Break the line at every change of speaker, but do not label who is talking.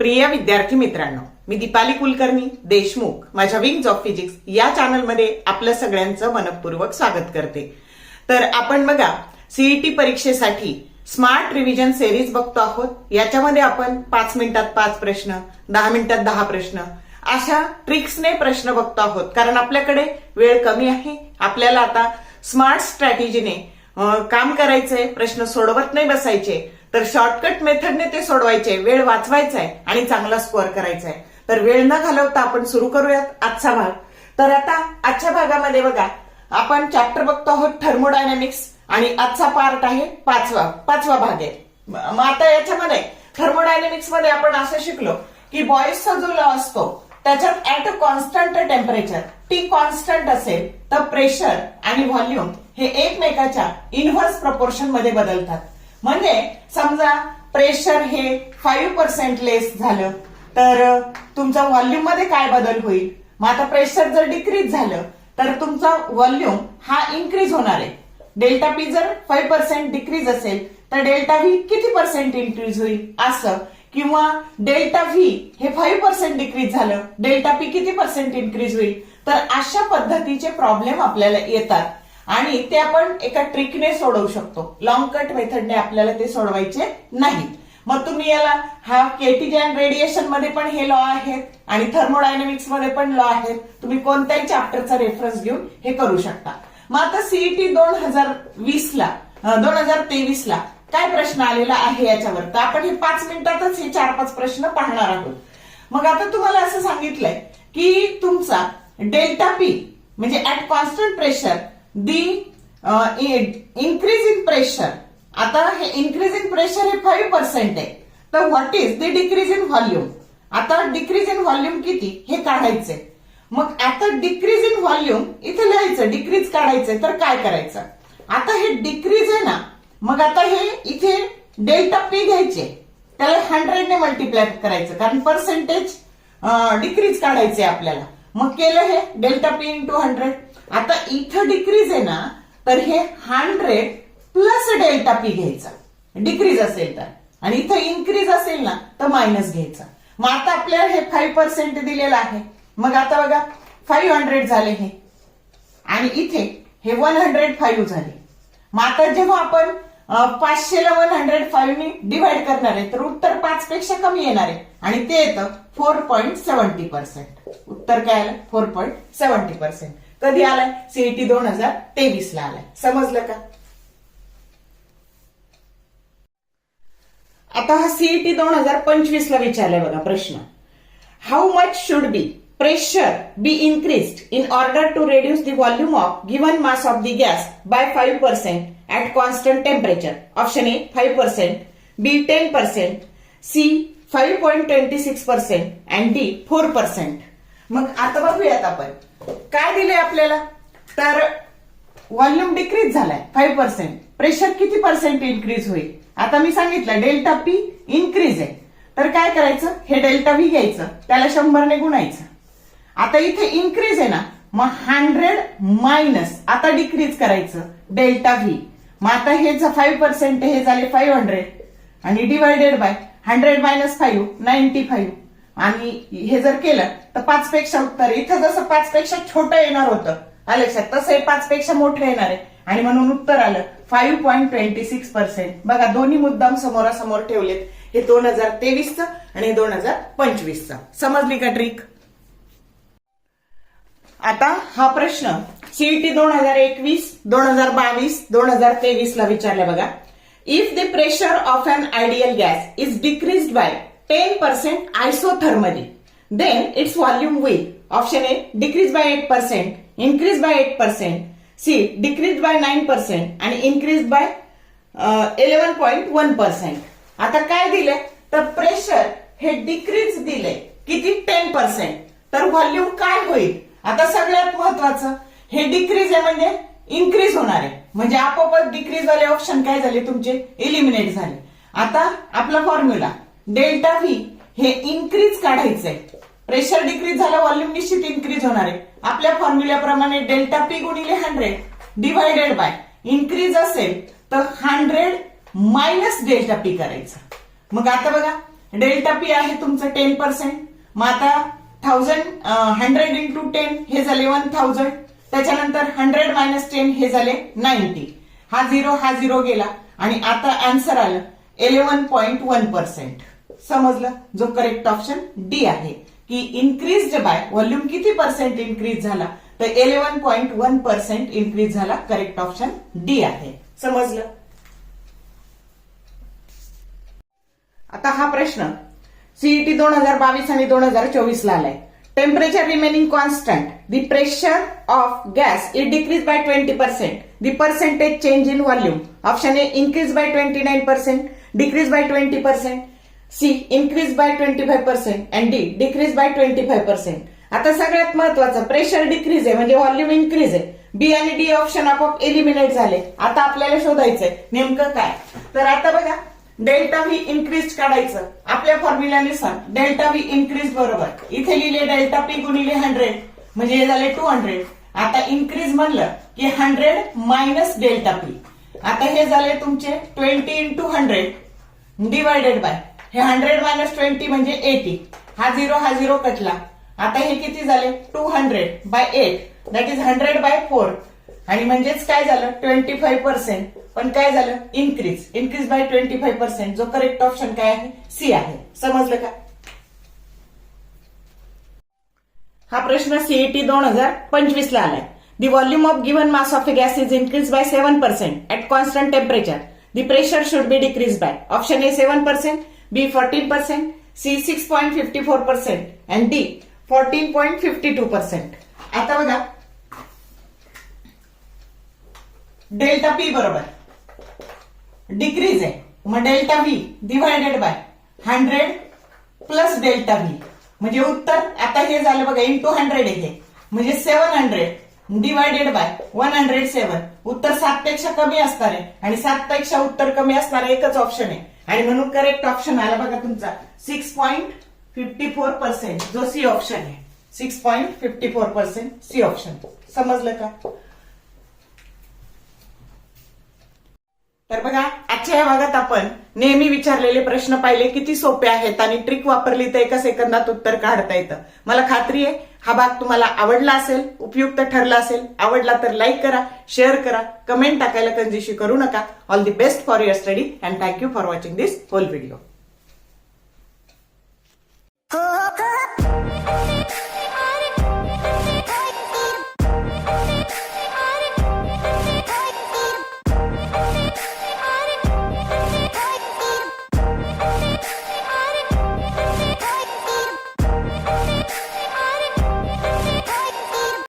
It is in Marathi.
प्रिय विद्यार्थी मित्रांनो, मी दीपाली कुलकर्णी देशमुख माझ्या विंग्स ऑफ फिजिक्स या चॅनलमध्ये आपलं सगळ्यांचं मनपूर्वक स्वागत करते। तर आपण बघा सीईटी परीक्षेसाठी स्मार्ट रिव्हिजन सिरीज बघतो आहोत। याच्यामध्ये आपण 5 मिनिटात 5 प्रश्न, 10 मिनिटात 10 प्रश्न अशा ट्रिक्सने प्रश्न बघतो आहोत, कारण आपल्याकडे वेळ कमी आहे। आपल्याला आता स्मार्ट स्ट्रॅटेजीने काम करायचंय, प्रश्न सोडवत नाही बसायचे, तर शॉर्टकट मेथडने ते सोडवायचे, वेळ वाचवायचा आहे आणि चांगला स्कोअर करायचा आहे। तर वेळ न घालवता आपण सुरू करूयात आजचा भाग। तर आता आजच्या भागामध्ये बघा आपण चॅप्टर बघतो आहोत थर्मोडायनामिक्स आणि आजचा पार्ट आहे पाचवा भाग आहे। मग आता याच्यामध्ये थर्मोडायनामिक्स मध्ये आपण असं शिकलो की बॉयसचा जो लॉ असतो त्याच्यात at a constant temperature T constant असेल तर प्रेशर आणि व्हॉल्यूम हे एकमेकाच्या इनव्हर्स प्रपोर्शन मध्ये बदलतात। म्हणजे समजा प्रेशर हे 5% लेस झालं तर तुमचा व्हॉल्यूम मध्ये काय बदल होईल। मग आता प्रेशर जर डिक्रीज झालं तर तुमचा व्हॉल्यूम हा इन्क्रीज होणार आहे। डेल्टा पी जर 5% डिक्रीज असेल तर डेल्टा व्ही किती पर्सेंट इन्क्रीज होईल असं, किंवा डेल्टा व्ही हे 5% डिक्रीज झालं, डेल्टा पी किती पर्सेंट इन्क्रीज होईल। तर अशा पद्धतीचे प्रॉब्लेम आपल्याला येतात आणि ते आपण एका ट्रिकने सोडवू शकतो। लॉंग कट मेथडने आपल्याला ते सोडवायचे नाहीत। मग तुम्ही याला हा केटीजॅन रेडिएशन मध्ये पण हे लॉ आहेत आणि थर्मोडायनामिक्स मध्ये पण लॉ आहेत। तुम्ही कोणत्याही चॅप्टरचा रेफरन्स घेऊन हे करू शकता। मग आता सीईटी 2023 ला काय प्रश्न आलेला आहे याच्यावर, तर आपण हे 5 मिनिटातच हे 4-5 प्रश्न पाहणार आहोत। मग आता तुम्हाला असं सांगितलंय की तुमचा डेल्टा पी म्हणजे at constant pressure the increase in pressure, आता हे इन्क्रीज इन प्रेशर हे 5% आहे, तर what is the decrease in volume. आता डिक्रीज इन व्हॉल्यूम किती हे काढायचंय। मग आता डिक्रीज इन व्हॉल्यूम इथे लिहायचं, डिक्रीज काढायचंय, तर काय करायचं। आता हे डिक्रीज आहे ना, मग आता हे इथे डेल्टा पी घ्यायचे, त्याला 100 ने मल्टिप्लाय करायचं, कारण पर्सेंटेज डिक्रीज काढायचे आपल्याला। मग केलं हे डेल्टा पी इंटू 100। आता इथं डिक्रीज आहे ना, तर हे 100 प्लस डेल्टा पी घ्यायचा डिक्रीज असेल तर, आणि इथं इन्क्रीज असेल ना तर मायनस घ्यायचा। मग आता आपल्याला हे 5% दिलेलं आहे। मग आता बघा 500 झाले हे, आणि इथे हे 105 झाले। मग आता जेव्हा आपण 500 ला 105 ने डिवाइड करणार आहे तर उत्तर 5 पेक्षा कमी येणार आहे, आणि ते येतं 4.70%। उत्तर काय आलं 4.70%। कधी आलाय सीईटी 2023 ला आलाय। समजलं का। आता हा सीईटी 2025 ला विचारलाय बघा प्रश्न। How much should be pressure be increased in order to reduce the volume of given mass of the gas by 5% at constant temperature. Option A 5%, B 10%, C 5.26% and D 4%। मग आता बघूयात आपण काय दिलंय आपल्याला। तर व्हॉल्यूम डिक्रीज झालाय 5%, प्रेशर किती पर्सेंट इन्क्रीज होईल। आता मी सांगितलं डेल्टा पी इन्क्रीज आहे, तर काय करायचं, हे डेल्टा व्ही घ्यायचं, त्याला 100 ने गुणायचं। आता इथे इन्क्रीज आहे ना, मग 100 मायनस आता डिक्रीज करायचं डेल्टा व्ही। मग आता हे 5% हे झाले 500 आणि डिवायडेड बाय 100 मायनस 5 95, आणि हे जर केलं तर 5 पेक्षा उत्तर, इथं जसं 5 पेक्षा छोटं येणार होतं लक्षात, तसं हे 5 पेक्षा मोठं येणार आहे, आणि म्हणून उत्तर आलं 5.26%। बघा दोन्ही मुद्दाम समोरासमोर ठेवलेत, हे 2023चं आणि 2025चं। समजली का ट्रिक। आता हा प्रश्न सीईटी 2021, 2022, 2023 ला विचारलाय बघा। If the pressure of an ideal gas is decreased by 10% isothermally, then its volume will, option A, decrease by 8%, increase by 8%, C, decrease by 9% and increase by 11.1%। आता काय दिले, तर प्रेशर हे डिक्रीज दिले किती 10%, तर व्हॉल्यूम काय होईल। आता सगळ्यात महत्वाचं हे डिक्रीज आहे म्हणजे इन्क्रीज होणार आहे, म्हणजे आपोआपच डिक्रीज वाले ऑप्शन काय झाले तुमचे इलिमिनेट झाले। आता आपला फॉर्म्युला डेल्टा व्ही हे इन्क्रीज काढायचंय, प्रेशर डिक्रीज झालं व्हॉल्यूम निश्चित इन्क्रीज होणार आहे। आपल्या फॉर्म्युल्याप्रमाणे डेल्टा पी गुणिले 100 डिवायडेड बाय इन्क्रीज असेल तर 100 मायनस डेल्टा पी करायचं। मग आता बघा डेल्टा पी आहे तुमचं 10%. मग आता 100 इंटू 10 हे झाले 1000. त्याच्यानंतर 100 मायनस 10 हे झाले 90. हा 0 गेला आणि आता आन्सर आलं 11.1%. समजलं? जो करेक्ट ऑप्शन डी आहे की इन्क्रीज बाय व्हॉल्यूम किती पर्सेंट इन्क्रीज झाला, तर 11.1% इन्क्रीज झाला. करेक्ट ऑप्शन डी आहे. समजलं? आता हा प्रश्न सीईटी 2022 आणि 2024 ला आलाय. Temperature remaining constant, the pressure of gas is decrease by 20%. The percentage change in volume. Option A increase by 29%, decrease by 20%, C increase by 25% and D decrease by 25%. आता सगळ्यात महत्वाचं प्रेशर डिक्रीज आहे म्हणजे व्हॉल्यूम इन्क्रीज आहे. बी आणि डी ऑप्शन आपोआप एलिमिनेट झाले. आता आपल्याला शोधायचंय नेमकं काय. तर आता बघा डेल्टा व्ही इन्क्रीज काढायचं आपल्या फॉर्म्युल्यानुसार. डेल्टा व्ही इन्क्रीज बरोबर इथे लिहिले डेल्टा पी गुणिले 100 म्हणजे हे झाले 200. आता इन्क्रीज म्हणलं की 100 मायनस डेल्टा पी. आता हे झाले तुमचे 20 इंटू 100 डिवायडेड बाय हे 100 मायनस 20 म्हणजे 80. हा 0 कटला. आता हे किती झाले 200 बाय 8 दॅट इज 100 बाय 4 आणि म्हणजेच काय झालं 25%. पण काय झालं इन्क्रीज बाय 25%. जो करेक्ट ऑप्शन काय आहे सी आहे. समजलं का? हा प्रश्न सीईटी 2025 ला आलाय. The volume of given mass of a gas is increase by 7% at constant temperature. The pressure should be decrease by. Option A 7%, B 14%, C 6.54% and D 14.52%. आता बघा डेल्टा पी बरोबर डिक्रीज आहे मग delta V divided by 100 plus delta V म्हणजे उत्तर. आता हे झालं बघा इंटू 100 आहे म्हणजे 700 डिवायडेड बाय 107. उत्तर 7 पेक्षा कमी असणार आहे आणि 7 पेक्षा उत्तर कमी असणार एकच ऑप्शन आहे आणि म्हणून करेक्ट ऑप्शन आला बघा तुमचा 6.54%. जो सी ऑप्शन आहे 6.54% सी ऑप्शन. समजलं का? तर बघा आजच्या या भागात आपण नेहमी विचारलेले प्रश्न पाहिले किती सोपे आहेत आणि ट्रिक वापरली तर एका सेकंदात उत्तर काढता येतं. मला खात्री आहे हा भाग तुम्हाला आवडला असेल, उपयुक्त ठरला असेल. आवडला तर लाईक करा, शेअर करा, कमेंट टाकायला कंजूसी करू नका. All the best for your study and thank you for watching this whole video.